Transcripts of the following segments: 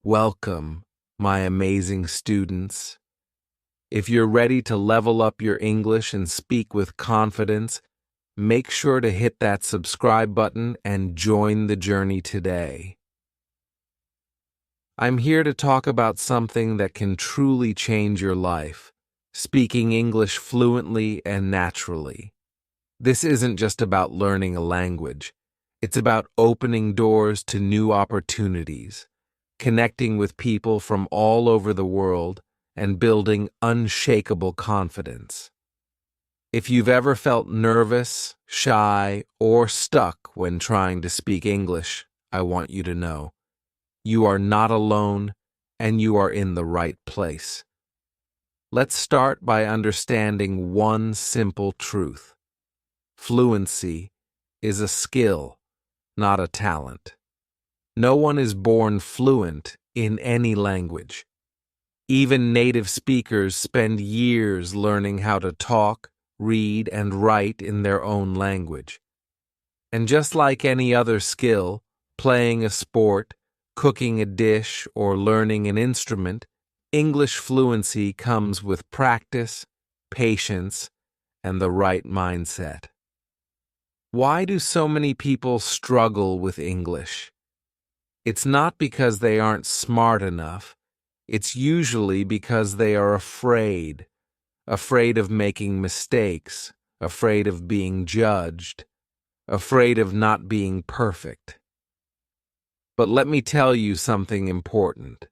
Welcome, my amazing students. If you're ready to level up your English and speak with confidence, make sure to hit that subscribe button and join the journey today. I'm here to talk about something that can truly change your life, speaking English fluently and naturally. This isn't just about learning a language. It's about opening doors to new opportunities, connecting with people from all over the world, and building unshakable confidence. If you've ever felt nervous, shy, or stuck when trying to speak English, I want you to know you are not alone and you are in the right place. Let's start by understanding one simple truth. Fluency is a skill, not a talent. No one is born fluent in any language. Even native speakers spend years learning how to talk, read, and write in their own language. And just like any other skill, playing a sport, cooking a dish, or learning an instrument, English fluency comes with practice, patience, and the right mindset. Why do so many people struggle with English? It's not because they aren't smart enough. It's usually because they are afraid of making mistakes, afraid of being judged, afraid of not being perfect. But let me tell you something important.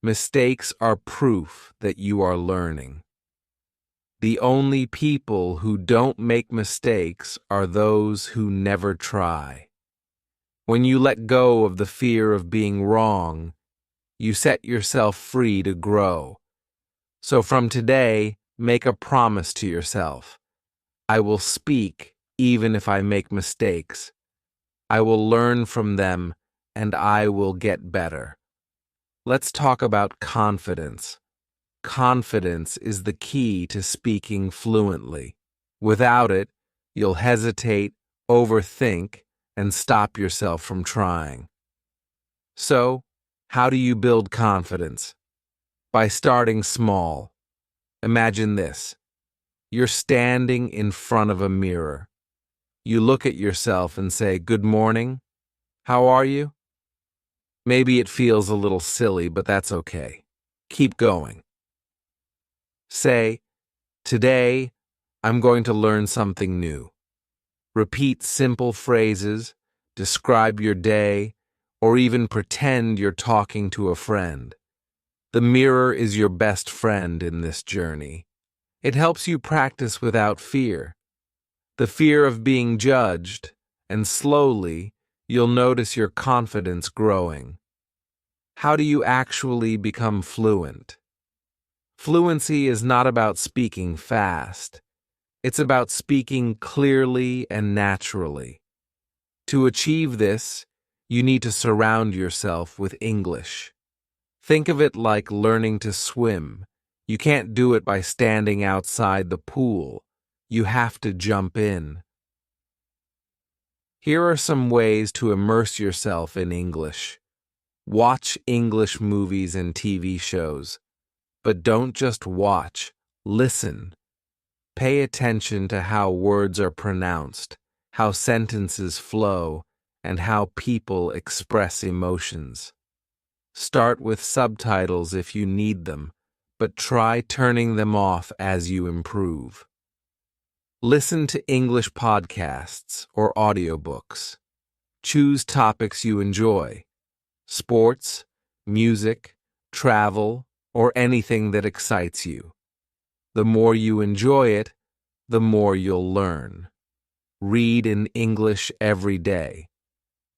Mistakes are proof that you are learning. The only people who don't make mistakes are those who never try. When you let go of the fear of being wrong, you set yourself free to grow. So from today, make a promise to yourself. I will speak even if I make mistakes. I will learn from them and I will get better. Let's talk about confidence. Confidence is the key to speaking fluently. Without it, you'll hesitate, overthink, and stop yourself from trying. So, how do you build confidence? By starting small. Imagine this. You're standing in front of a mirror. You look at yourself and say, "Good morning. How are you?" Maybe it feels a little silly, but that's okay. Keep going. Say, "Today, I'm going to learn something new." Repeat simple phrases, describe your day, or even pretend you're talking to a friend. The mirror is your best friend in this journey. It helps you practice without fear. The fear of being judged, and slowly, you'll notice your confidence growing. How do you actually become fluent? Fluency is not about speaking fast. It's about speaking clearly and naturally. To achieve this, you need to surround yourself with English. Think of it like learning to swim. You can't do it by standing outside the pool. You have to jump in. Here are some ways to immerse yourself in English. Watch English movies and TV shows. But don't just watch, listen. Pay attention to how words are pronounced, how sentences flow, and how people express emotions. Start with subtitles if you need them, but try turning them off as you improve. Listen to English podcasts or audiobooks. Choose topics you enjoy: sports, music, travel, or anything that excites you. The more you enjoy it, the more you'll learn. Read in English every day.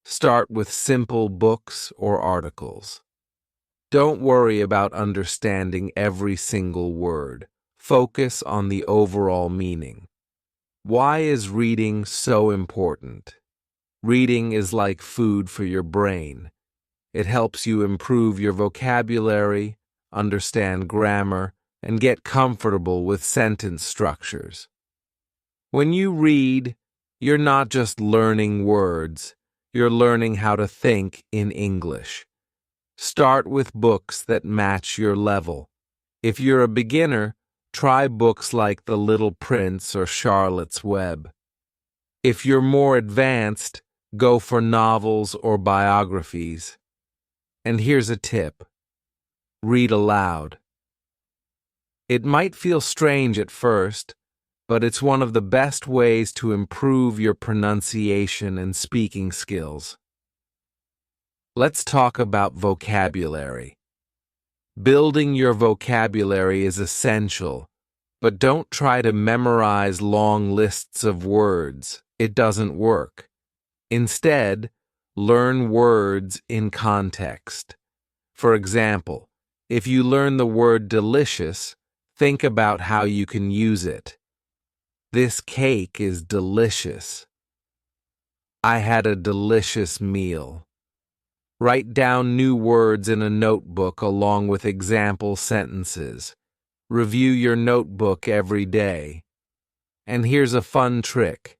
Start with simple books or articles. Don't worry about understanding every single word. Focus on the overall meaning. Why is reading so important? Reading is like food for your brain. It helps you improve your vocabulary, understand grammar, and get comfortable with sentence structures. When you read, you're not just learning words, you're learning how to think in English. Start with books that match your level. If you're a beginner, try books like The Little Prince or Charlotte's Web. If you're more advanced, go for novels or biographies. And here's a tip: read aloud. It might feel strange at first, but it's one of the best ways to improve your pronunciation and speaking skills. Let's talk about vocabulary. Building your vocabulary is essential, but don't try to memorize long lists of words. It doesn't work. Instead, learn words in context. For example, if you learn the word delicious, think about how you can use it. This cake is delicious. I had a delicious meal. Write down new words in a notebook along with example sentences. Review your notebook every day. And here's a fun trick: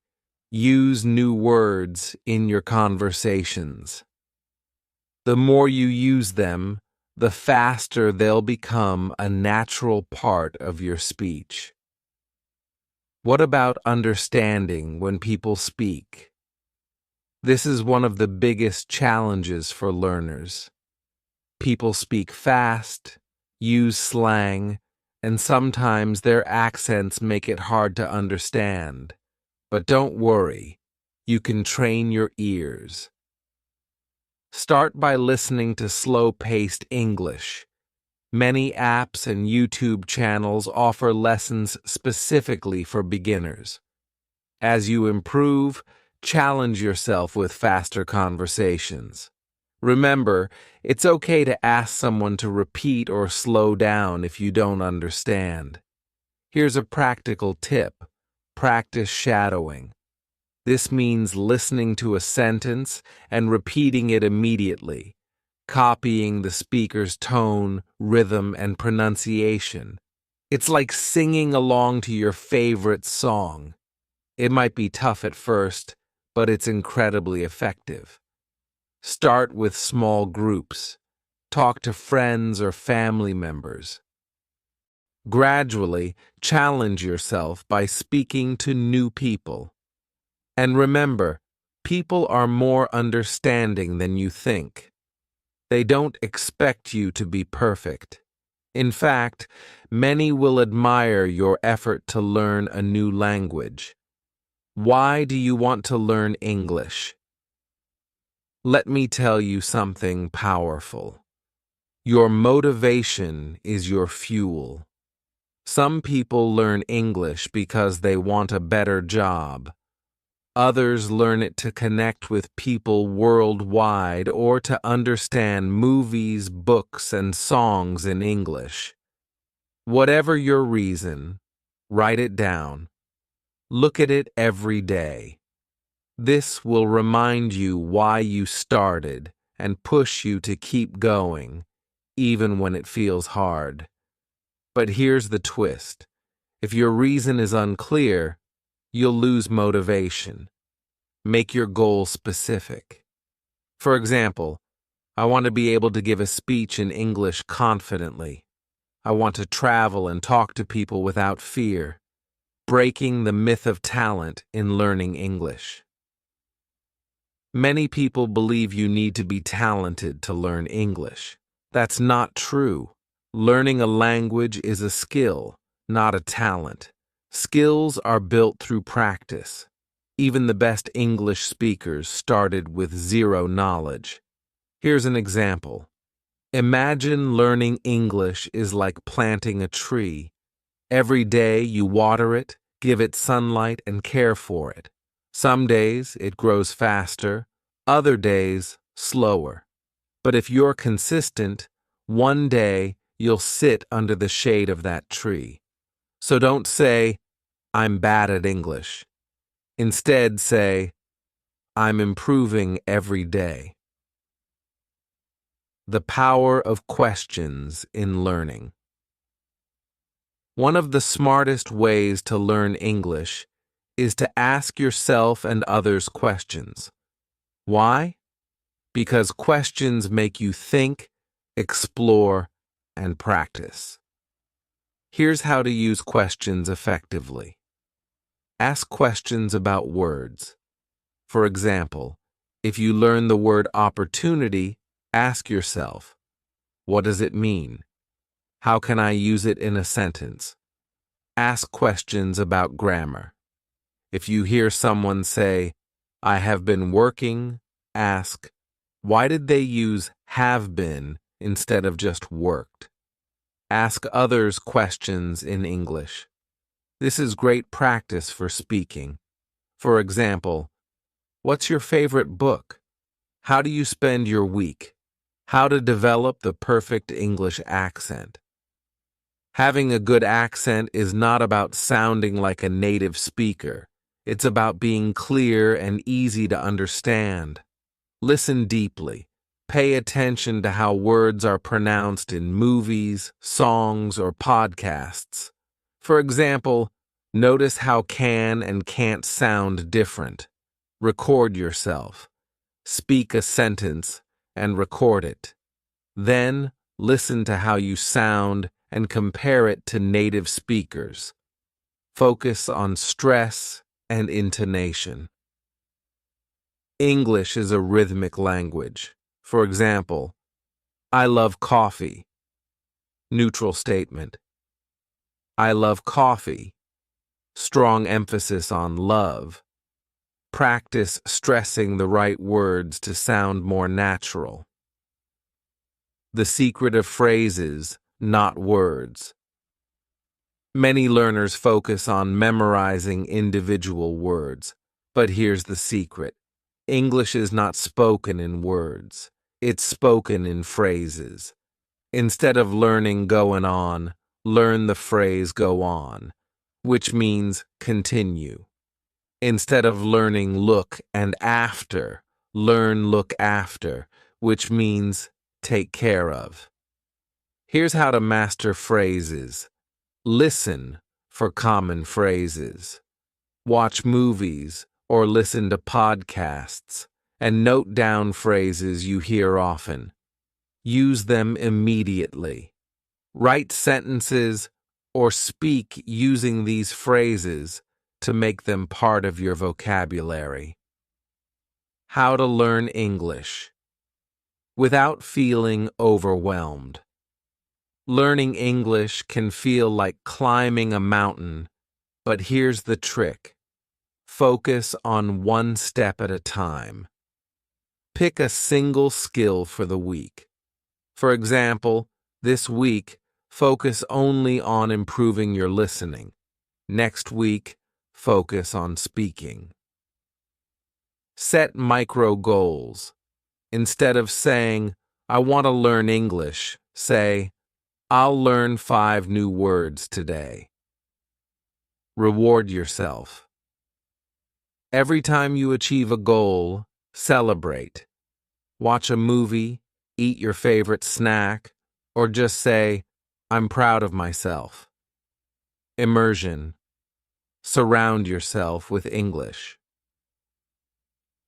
use new words in your conversations. The more you use them, the faster they'll become a natural part of your speech. What about understanding when people speak? This is one of the biggest challenges for learners. People speak fast, use slang, and sometimes their accents make it hard to understand. But don't worry, you can train your ears. Start by listening to slow-paced English. Many apps and YouTube channels offer lessons specifically for beginners. As you improve, challenge yourself with faster conversations. Remember, it's okay to ask someone to repeat or slow down if you don't understand. Here's a practical tip: practice shadowing. This means listening to a sentence and repeating it immediately, copying the speaker's tone, rhythm, and pronunciation. It's like singing along to your favorite song. It might be tough at first, but it's incredibly effective. Start with small groups. Talk to friends or family members. Gradually, challenge yourself by speaking to new people. And remember, people are more understanding than you think. They don't expect you to be perfect. In fact, many will admire your effort to learn a new language. Why do you want to learn English? Let me tell you something powerful. Your motivation is your fuel. Some people learn English because they want a better job. Others learn it to connect with people worldwide or to understand movies, books, and songs in English. Whatever your reason, write it down. Look at it every day. This will remind you why you started and push you to keep going, even when it feels hard. But here's the twist: if your reason is unclear, you'll lose motivation. Make your goal specific. For example, I want to be able to give a speech in English confidently. I want to travel and talk to people without fear. Breaking the myth of talent in learning English. Many people believe you need to be talented to learn English. That's not true. Learning a language is a skill, not a talent. Skills are built through practice. Even the best English speakers started with zero knowledge. Here's an example. Imagine learning English is like planting a tree. Every day you water it, give it sunlight, and care for it. Some days it grows faster, other days slower. But if you're consistent, one day you'll sit under the shade of that tree. So don't say, "I'm bad at English." Instead say, "I'm improving every day." The power of questions in learning. One of the smartest ways to learn English is to ask yourself and others questions. Why? Because questions make you think, explore, and practice. Here's how to use questions effectively. Ask questions about words. For example, if you learn the word opportunity, ask yourself, what does it mean? How can I use it in a sentence? Ask questions about grammar. If you hear someone say, I have been working, ask, why did they use have been instead of just worked? Ask others questions in English. This is great practice for speaking. For example, what's your favorite book? How do you spend your week? How to develop the perfect English accent. Having a good accent is not about sounding like a native speaker. It's about being clear and easy to understand. Listen deeply. Pay attention to how words are pronounced in movies, songs, or podcasts. For example, notice how can and can't sound different. Record yourself. Speak a sentence and record it. Then, listen to how you sound and compare it to native speakers. Focus on stress and intonation. English is a rhythmic language. For example, I love coffee. Neutral statement. I love coffee. Strong emphasis on love. Practice stressing the right words to sound more natural. The secret of phrases, not words. Many learners focus on memorizing individual words, but here's the secret. English is not spoken in words. It's spoken in phrases. Instead of learning going on, learn the phrase go on, which means continue. Instead of learning look and after, learn look after, which means take care of. Here's how to master phrases. Listen for common phrases. Watch movies or listen to podcasts and note down phrases you hear often. Use them immediately. Write sentences or speak using these phrases to make them part of your vocabulary. How to learn English without feeling overwhelmed. Learning English can feel like climbing a mountain, but here's the trick. Focus on one step at a time. Pick a single skill for the week. For example, this week, focus only on improving your listening. Next week, focus on speaking. Set micro goals. Instead of saying, I want to learn English, say, I'll learn 5 new words today. Reward yourself. Every time you achieve a goal, celebrate. Watch a movie, eat your favorite snack, or just say, I'm proud of myself. Immersion. Surround yourself with English.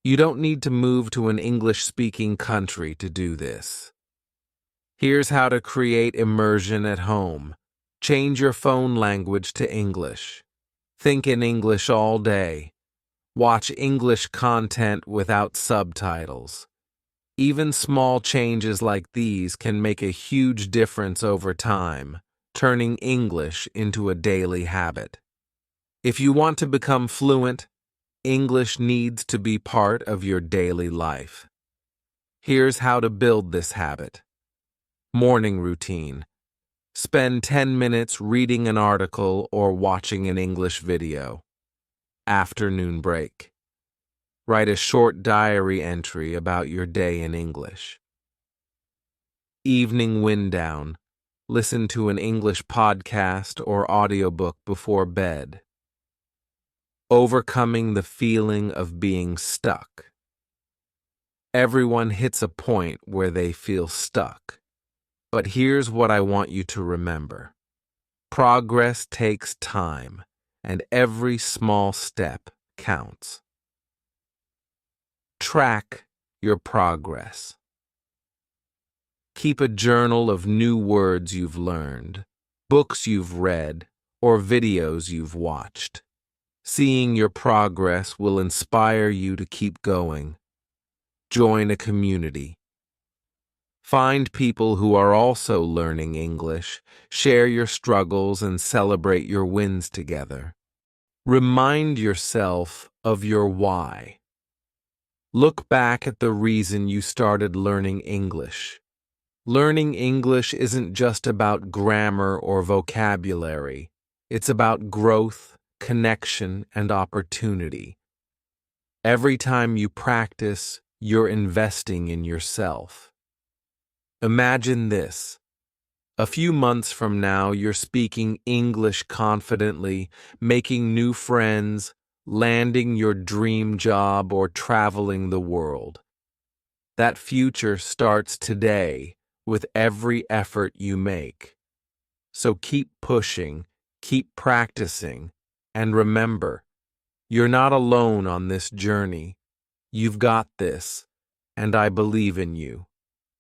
You don't need to move to an English-speaking country to do this. Here's how to create immersion at home. Change your phone language to English. Think in English all day. Watch English content without subtitles. Even small changes like these can make a huge difference over time, turning English into a daily habit. If you want to become fluent, English needs to be part of your daily life. Here's how to build this habit. Morning routine. Spend 10 minutes reading an article or watching an English video. Afternoon break. Write a short diary entry about your day in English. Evening wind down. Listen to an English podcast or audiobook before bed. Overcoming the feeling of being stuck. Everyone hits a point where they feel stuck. But here's what I want you to remember. Progress takes time, and every small step counts. Track your progress. Keep a journal of new words you've learned, books you've read, or videos you've watched. Seeing your progress will inspire you to keep going. Join a community. Find people who are also learning English, share your struggles, and celebrate your wins together. Remind yourself of your why. Look back at the reason you started learning English. Learning English isn't just about grammar or vocabulary. It's about growth, connection, and opportunity. Every time you practice, you're investing in yourself. Imagine this. A few months from now, you're speaking English confidently, making new friends, landing your dream job, or traveling the world. That future starts today with every effort you make. So keep pushing, keep practicing, and remember, you're not alone on this journey. You've got this, and I believe in you.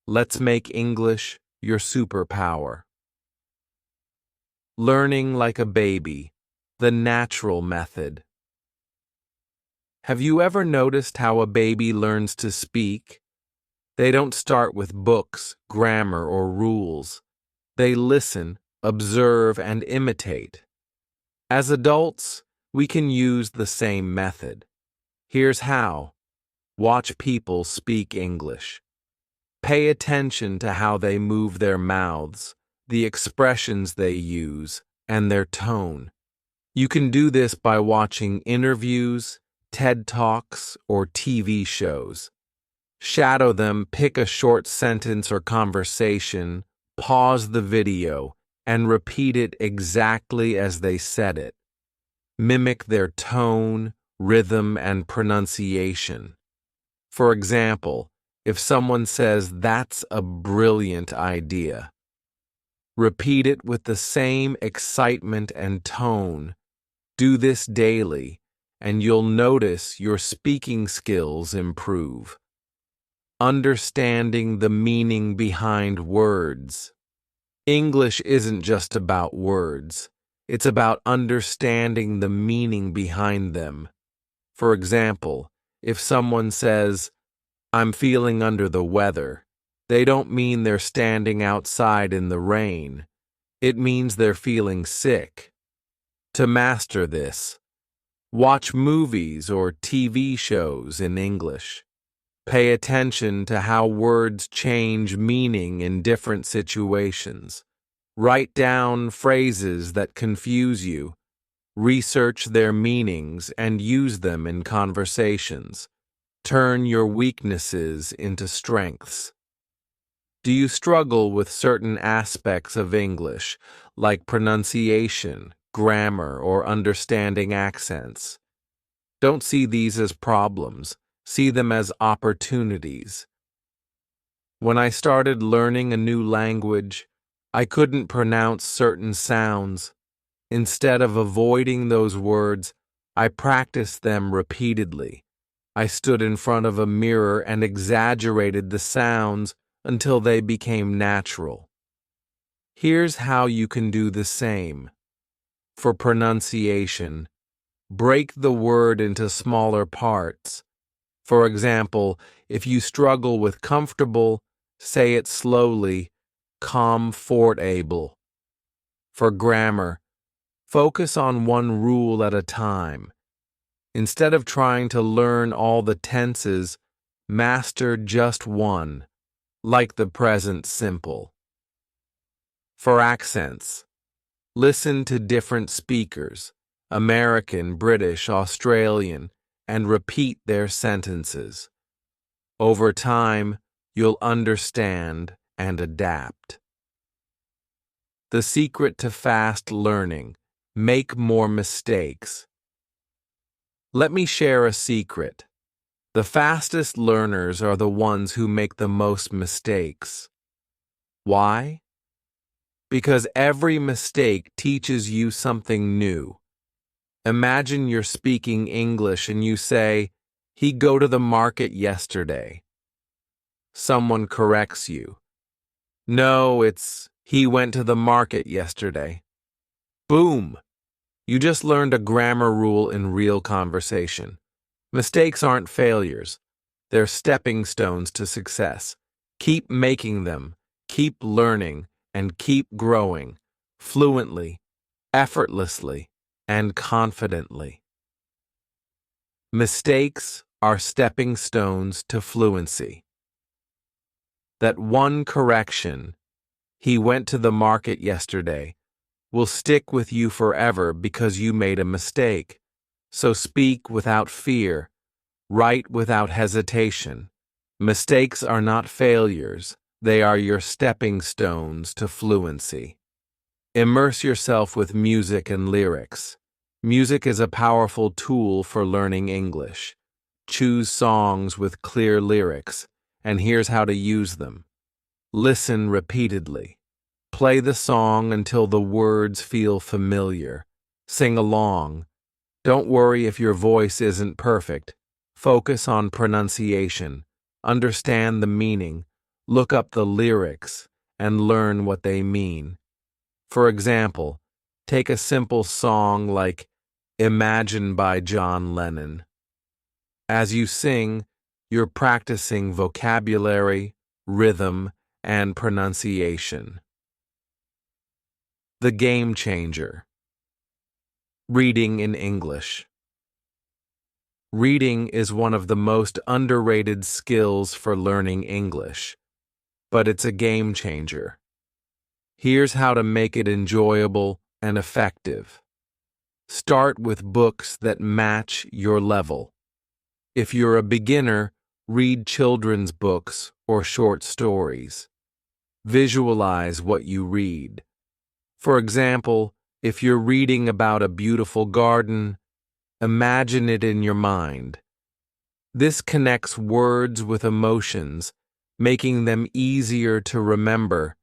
Let's make English your superpower. Learning like a baby, the natural method. Have you ever noticed how a baby learns to speak? They don't start with books, grammar, or rules. They listen, observe, and imitate. As adults, we can use the same method. Here's how. Watch people speak English. Pay attention to how they move their mouths, the expressions they use, and their tone. You can do this by watching interviews, TED Talks, or TV shows. Shadow them, pick a short sentence or conversation, pause the video, and repeat it exactly as they said it. Mimic their tone, rhythm, and pronunciation. For example, if someone says, "That's a brilliant idea," repeat it with the same excitement and tone. Do this daily, and you'll notice your speaking skills improve. Understanding the meaning behind words. English isn't just about words. It's about understanding the meaning behind them. For example, if someone says, "I'm feeling under the weather," they don't mean they're standing outside in the rain. It means they're feeling sick. To master this, watch movies or TV shows in English. Pay attention to how words change meaning in different situations. Write down phrases that confuse you. Research their meanings and use them in conversations. Turn your weaknesses into strengths. Do you struggle with certain aspects of English, like pronunciation, grammar, or understanding accents? Don't see these as problems. See them as opportunities. When I started learning a new language, I couldn't pronounce certain sounds. Instead of avoiding those words, I practiced them repeatedly. I stood in front of a mirror and exaggerated the sounds until they became natural. Here's how you can do the same. For pronunciation, break the word into smaller parts. For example, if you struggle with comfortable, say it slowly, comfortable. For grammar, focus on one rule at a time. Instead of trying to learn all the tenses, master just one, like the present simple. For accents, listen to different speakers, American, British, Australian, and repeat their sentences. Over time, you'll understand and adapt. The secret to fast learning: make more mistakes. Let me share a secret. The fastest learners are the ones who make the most mistakes. Why? Because every mistake teaches you something new. Imagine you're speaking English and you say, "He go to the market yesterday." Someone corrects you. No, it's he went to the market yesterday. Boom! You just learned a grammar rule in real conversation. Mistakes aren't failures. They're stepping stones to success. Keep making them, keep learning, and keep growing, fluently, effortlessly, and confidently. Mistakes are stepping stones to fluency. That one correction, he went to the market yesterday, will stick with you forever because you made a mistake. So speak without fear, write without hesitation. Mistakes are not failures, they are your stepping stones to fluency. Immerse yourself with music and lyrics. Music is a powerful tool for learning English. Choose songs with clear lyrics, and here's how to use them. Listen repeatedly. Play the song until the words feel familiar. Sing along. Don't worry if your voice isn't perfect. Focus on pronunciation. Understand the meaning. Look up the lyrics and learn what they mean. For example, take a simple song like Imagine by John Lennon. As you sing, you're practicing vocabulary, rhythm, and pronunciation. The game changer. Reading in English. Reading is one of the most underrated skills for learning English, but it's a game changer. Here's how to make it enjoyable and effective. Start with books that match your level. If you're a beginner, read children's books or short stories. Visualize what you read. For example, if you're reading about a beautiful garden, imagine it in your mind. This connects words with emotions, making them easier to remember.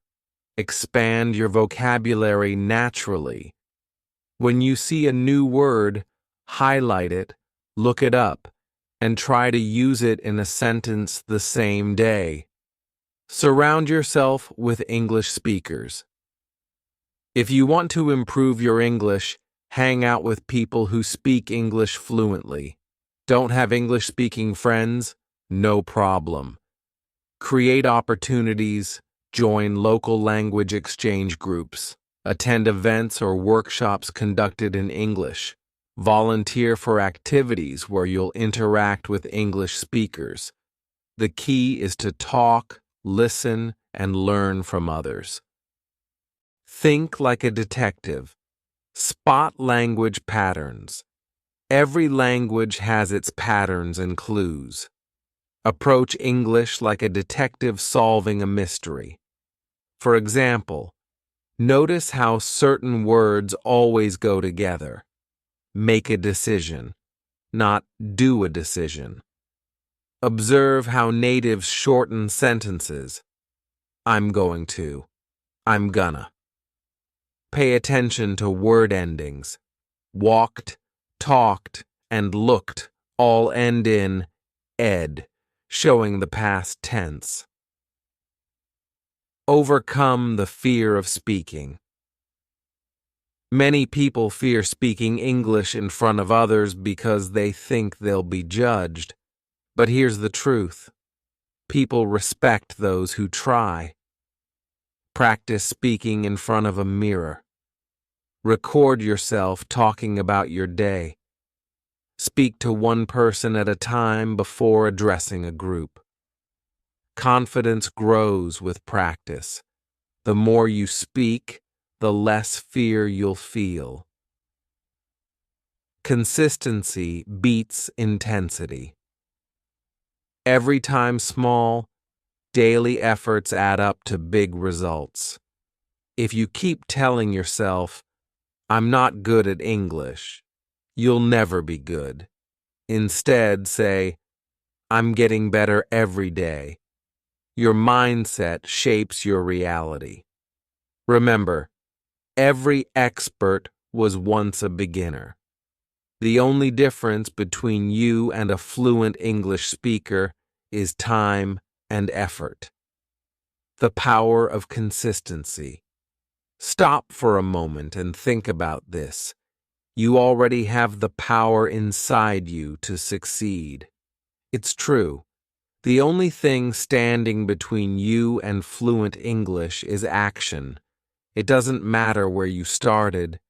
Expand your vocabulary naturally. When you see a new word, highlight it, look it up, and try to use it in a sentence the same day. Surround yourself with English speakers. If you want to improve your English, hang out with people who speak English fluently. Don't have English-speaking friends? No problem. Create opportunities, join local language exchange groups, attend events or workshops conducted in English, volunteer for activities where you'll interact with English speakers. The key is to talk, listen, and learn from others. Think like a detective. Spot language patterns. Every language has its patterns and clues. Approach English like a detective solving a mystery. For example, notice how certain words always go together. Make a decision, not do a decision. Observe how natives shorten sentences. I'm going to. I'm gonna. Pay attention to word endings. Walked, talked, and looked all end in ed, showing the past tense. Overcome the fear of speaking. Many people fear speaking English in front of others because they think they'll be judged. But here's the truth. People respect those who try. Practice speaking in front of a mirror. Record yourself talking about your day. Speak to one person at a time before addressing a group. Confidence grows with practice. The more you speak, the less fear you'll feel. Consistency beats intensity. Every time small, daily efforts add up to big results. If you keep telling yourself, I'm not good at English, you'll never be good. Instead, say, I'm getting better every day. Your mindset shapes your reality. Remember, every expert was once a beginner. The only difference between you and a fluent English speaker is time and effort. The power of consistency. Stop for a moment and think about this. You already have the power inside you to succeed. It's true. The only thing standing between you and fluent English is action. It doesn't matter where you started.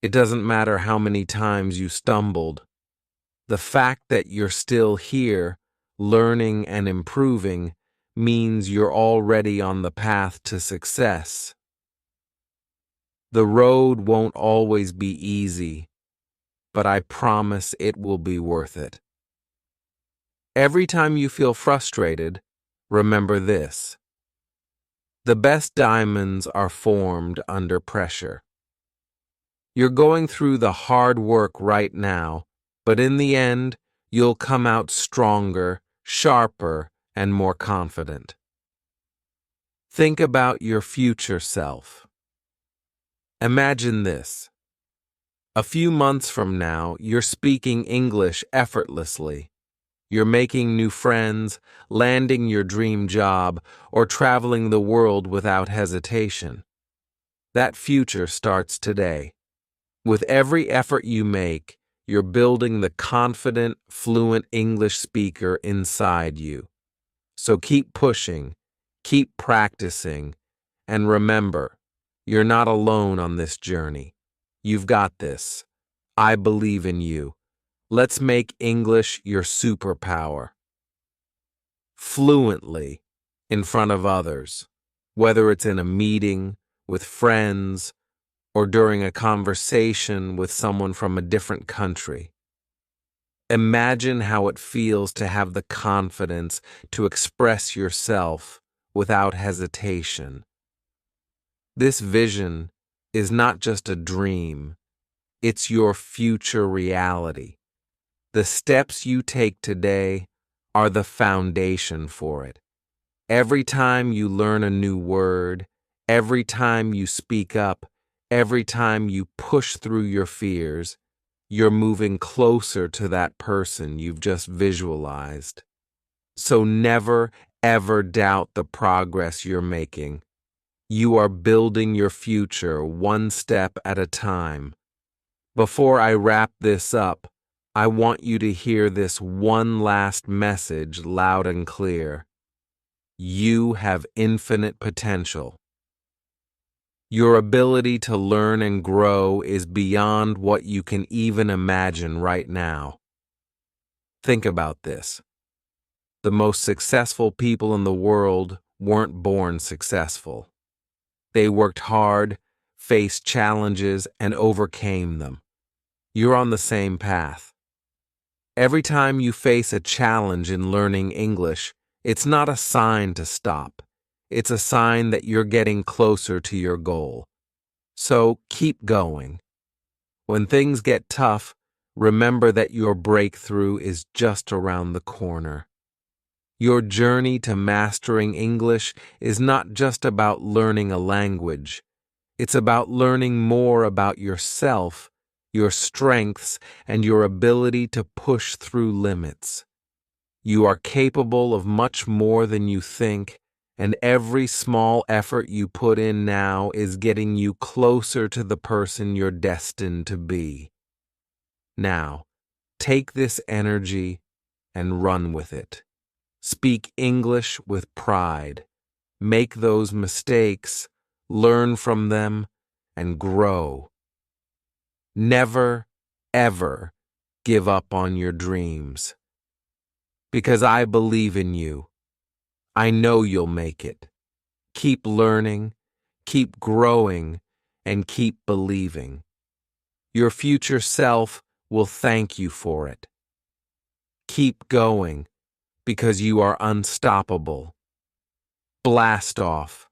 It doesn't matter how many times you stumbled. The fact that you're still here, learning and improving, means you're already on the path to success. The road won't always be easy, but I promise it will be worth it. Every time you feel frustrated, remember this. The best diamonds are formed under pressure. You're going through the hard work right now, but in the end, you'll come out stronger, sharper, and more confident. Think about your future self. Imagine this. A few months from now, you're speaking English effortlessly. You're making new friends, landing your dream job, or traveling the world without hesitation. That future starts today. With every effort you make, you're building the confident, fluent English speaker inside you. So keep pushing, keep practicing, and remember, you're not alone on this journey. You've got this. I believe in you. Let's make English your superpower. Fluently, in front of others, whether it's in a meeting, with friends, or during a conversation with someone from a different country. Imagine how it feels to have the confidence to express yourself without hesitation. This vision is not just a dream, it's your future reality. The steps you take today are the foundation for it. Every time you learn a new word, every time you speak up, every time you push through your fears, you're moving closer to that person you've just visualized. So never, ever doubt the progress you're making. You are building your future one step at a time. Before I wrap this up, I want you to hear this one last message loud and clear. You have infinite potential. Your ability to learn and grow is beyond what you can even imagine right now. Think about this. The most successful people in the world weren't born successful. They worked hard, faced challenges, and overcame them. You're on the same path. Every time you face a challenge in learning English, it's not a sign to stop. It's a sign that you're getting closer to your goal. So keep going. When things get tough, remember that your breakthrough is just around the corner. Your journey to mastering English is not just about learning a language. It's about learning more about yourself, your strengths, and your ability to push through limits. You are capable of much more than you think, and every small effort you put in now is getting you closer to the person you're destined to be. Now, take this energy and run with it. Speak English with pride. Make those mistakes, learn from them, and grow. Never, ever give up on your dreams. Because I believe in you. I know you'll make it. Keep learning, keep growing, and keep believing. Your future self will thank you for it. Keep going, because you are unstoppable. Blast off.